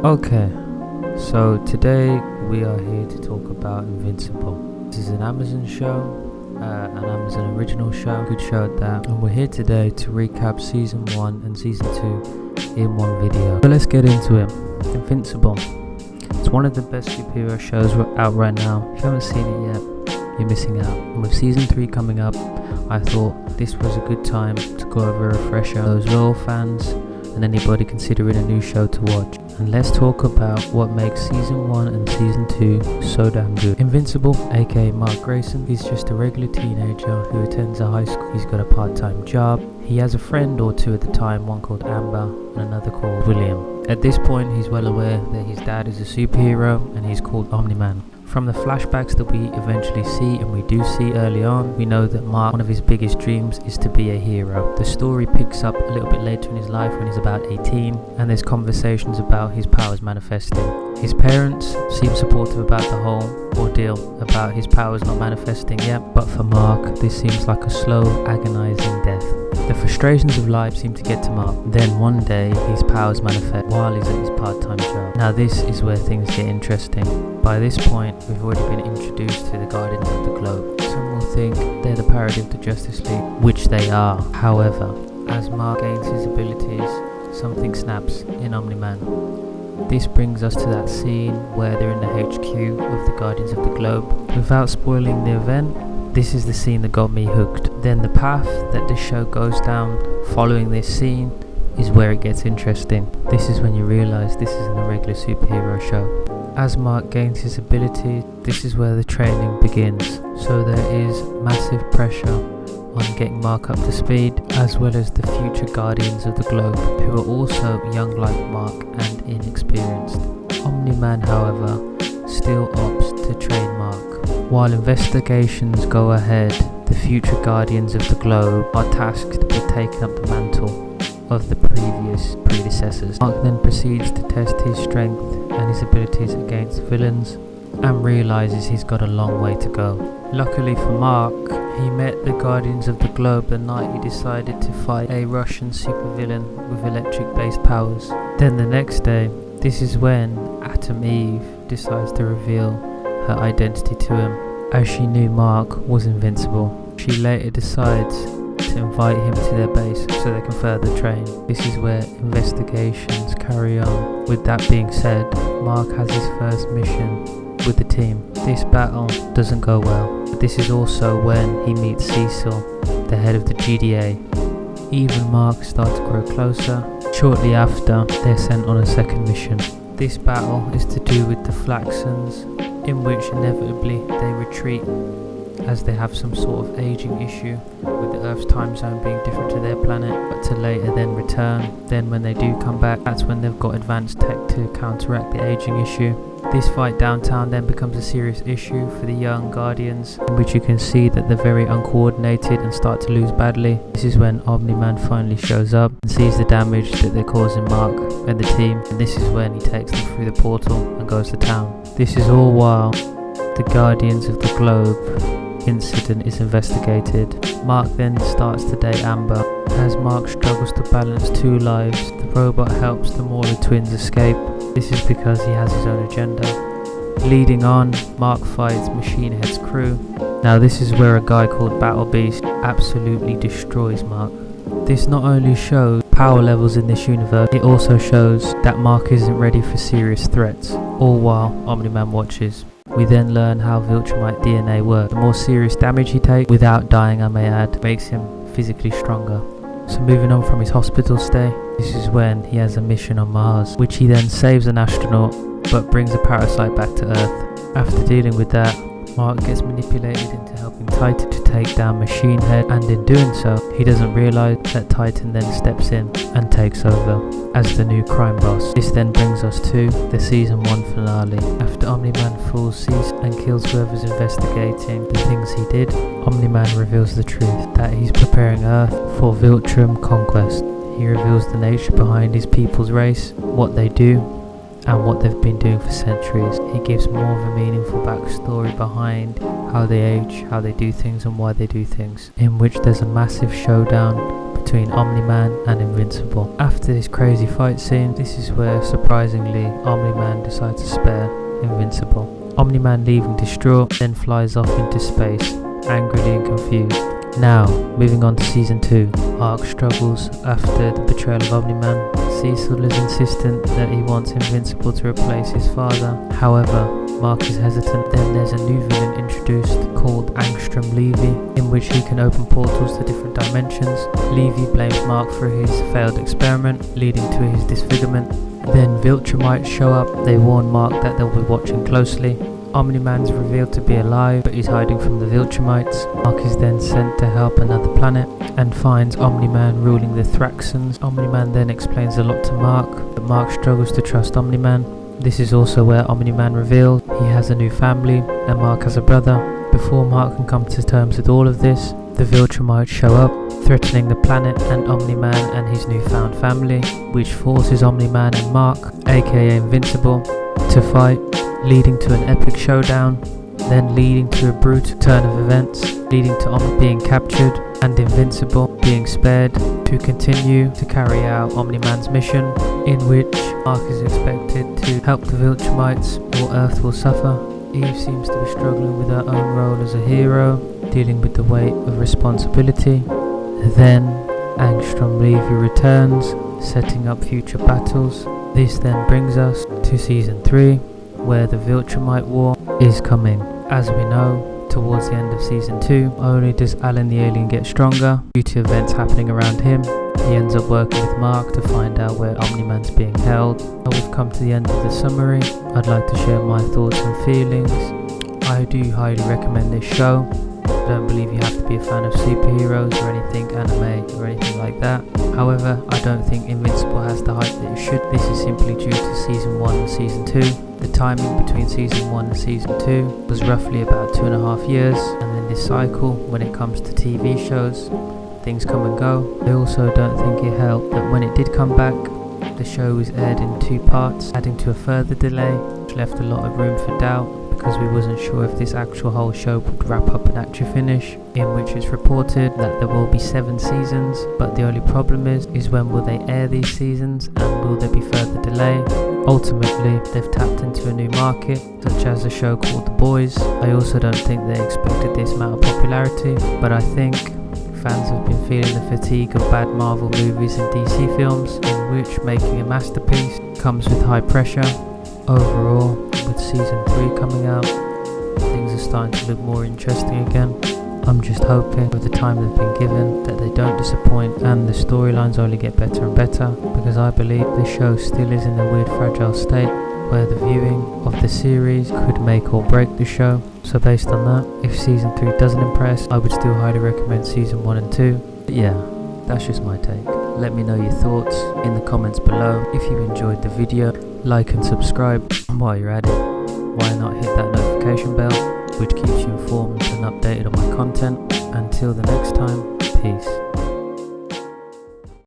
Okay, so today we are here to talk about Invincible. This is an Amazon show, an Amazon original show, good show at that, and we're here today to recap Season 1 and Season 2 in one video. So let's get into it. Invincible. It's one of the best superhero shows out right now. If you haven't seen it yet, you're missing out. And with Season 3 coming up, I thought this was a good time to go over a refresher. Those loyal fans and anybody considering a new show to watch. And let's talk about what makes Season 1 and Season 2 so damn good. Invincible, aka Mark Grayson, he's just a regular teenager who attends a high school. He's got a part-time job. He has a friend or two at the time, one called Amber and another called William. At this point, he's well aware that his dad is a superhero and he's called Omni-Man. From the flashbacks that we eventually see, and we do see early on, we know that Mark, one of his biggest dreams is to be a hero. The story picks up a little bit later in his life when he's about 18, and there's conversations about his powers manifesting. His parents seem supportive about the whole ordeal about his powers not manifesting yet, but for Mark, this seems like a slow, agonizing death. The frustrations of life seem to get to Mark. Then one day, his powers manifest while he's at his part-time job. Now this is where things get interesting. By this point, we've already been introduced to the Guardians of the Globe. Some will think they're the parody of the Justice League, which they are. However, as Mark gains his abilities, something snaps in Omni-Man. This brings us to that scene where they're in the HQ of the Guardians of the Globe. Without spoiling the event, this is the scene that got me hooked. Then the path that the show goes down following this scene is where it gets interesting. This is when you realise this isn't a regular superhero show. As Mark gains his ability, this is where the training begins. So there is massive pressure on getting Mark up to speed, as well as the future Guardians of the Globe, who are also young like Mark and inexperienced. Omni-Man, however, still opts to train Mark. While investigations go ahead, the future Guardians of the Globe are tasked with taking up the mantle of the previous predecessors. Mark then proceeds to test his strength and his abilities against villains and realizes he's got a long way to go. Luckily for Mark, he met the Guardians of the Globe the night he decided to fight a Russian supervillain with electric-based powers. Then the next day, this is when Atom Eve decides to reveal her identity to him, as she knew Mark was invincible. She later decides to invite him to their base so they can further train. This is where investigations carry on. With that being said, Mark has his first mission with the team. This battle doesn't go well, but this is also when he meets Cecil, the head of the GDA. Eve and Mark start to grow closer. Shortly after, they're sent on a second mission. This battle is to do with the Flaxans, in which inevitably they retreat as they have some sort of aging issue with the Earth's time zone being different to their planet, but to later then return. Then when they do come back, that's when they've got advanced tech to counteract the aging issue. This fight downtown then becomes a serious issue for the young Guardians, in which you can see that they're very uncoordinated and start to lose badly. This is when Omni-Man finally shows up and sees the damage that they're causing Mark and the team, and this is when he takes them through the portal and goes to town. This is all while the Guardians of the Globe incident is investigated. Mark then starts to date Amber. As Mark struggles to balance two lives, the robot helps the Mauler twins escape. This is because he has his own agenda. Leading on, Mark fights Machine Head's crew. Now this is where a guy called Battle Beast absolutely destroys Mark. This not only shows power levels in this universe, it also shows that Mark isn't ready for serious threats, all while Omni-Man watches. We then learn how Viltrumite DNA works. The more serious damage he takes, without dying I may add, makes him physically stronger. So moving on from his hospital stay, this is when he has a mission on Mars, which he then saves an astronaut, but brings a parasite back to Earth. After dealing with that, Mark gets manipulated into helping Titan to take down Machine Head, and in doing so, he doesn't realise that Titan then steps in and takes over as the new crime boss. This then brings us to the Season 1 finale. After Omni-Man fools Cecil and kills whoever's investigating the things he did, Omni-Man reveals the truth, that he's preparing Earth for Viltrum conquest. He reveals the nature behind his people's race, what they do, and what they've been doing for centuries. He gives more of a meaningful backstory behind how they age, how they do things and why they do things, in which there's a massive showdown between Omni-Man and Invincible. After this crazy fight scene, this is where surprisingly Omni-Man decides to spare Invincible. Omni-Man, leaving distraught, then flies off into space, angrily and confused. Now, moving on to Season 2, Mark struggles after the betrayal of Omni-Man. Cecil is insistent that he wants Invincible to replace his father. However, Mark is hesitant. Then there's a new villain introduced called Angstrom Levy, in which he can open portals to different dimensions. Levy blames Mark for his failed experiment, leading to his disfigurement. Then Viltrumites show up. They warn Mark that they'll be watching closely. Omni-Man's revealed to be alive, but he's hiding from the Viltrumites. Mark is then sent to help another planet and finds Omni-Man ruling the Thraxans. Omni-Man then explains a lot to Mark, but Mark struggles to trust Omni-Man. This is also where Omni-Man reveals he has a new family and Mark has a brother. Before Mark can come to terms with all of this, the Viltrumites show up, threatening the planet and Omni-Man and his newfound family, which forces Omni-Man and Mark, aka Invincible, to fight, leading to an epic showdown, then leading to a brutal turn of events, leading to Omni being captured and Invincible being spared to continue to carry out Omni-Man's mission, in which Mark is expected to help the Viltrumites or Earth will suffer. Eve seems to be struggling with her own role as a hero, dealing with the weight of responsibility. Then Angstrom Levy returns, setting up future battles. This then brings us to Season 3, where the Viltrumite War is coming. As we know, towards the end of Season 2, only does Alan the Alien get stronger due to events happening around him. He ends up working with Mark to find out where Omni-Man's being held. Now we've come to the end of the summary. I'd like to share my thoughts and feelings. I do highly recommend this show. I don't believe you have to be a fan of superheroes or anything anime or anything like that. However, I don't think Invincible has the hype that it should. This is simply due to Season 1 and Season 2. The timing between Season 1 and Season 2 was roughly about 2.5 years, and then this cycle, when it comes to TV shows, things come and go. I also don't think it helped that when it did come back, the show was aired in 2 parts, adding to a further delay, which left a lot of room for doubt, because we wasn't sure if this actual whole show would wrap up and actually finish, in which it's reported that there will be 7 seasons, but the only problem is when will they air these seasons and will there be further delay? Ultimately, they've tapped into a new market, such as a show called The Boys. I also don't think they expected this amount of popularity, but I think fans have been feeling the fatigue of bad Marvel movies and DC films, in which making a masterpiece comes with high pressure. Overall, with Season 3 coming out, things are starting to look more interesting again. I'm just hoping with the time they've been given that they don't disappoint and the storylines only get better and better, because I believe the show still is in a weird fragile state where the viewing of the series could make or break the show. So based on that, if Season 3 doesn't impress, I would still highly recommend Season 1 and 2. But yeah, that's just my take. Let me know your thoughts in the comments below. If you enjoyed the video, like and subscribe. And while you're at it, why not hit that notification bell, which keeps you informed and updated on my content. Until the next time, peace.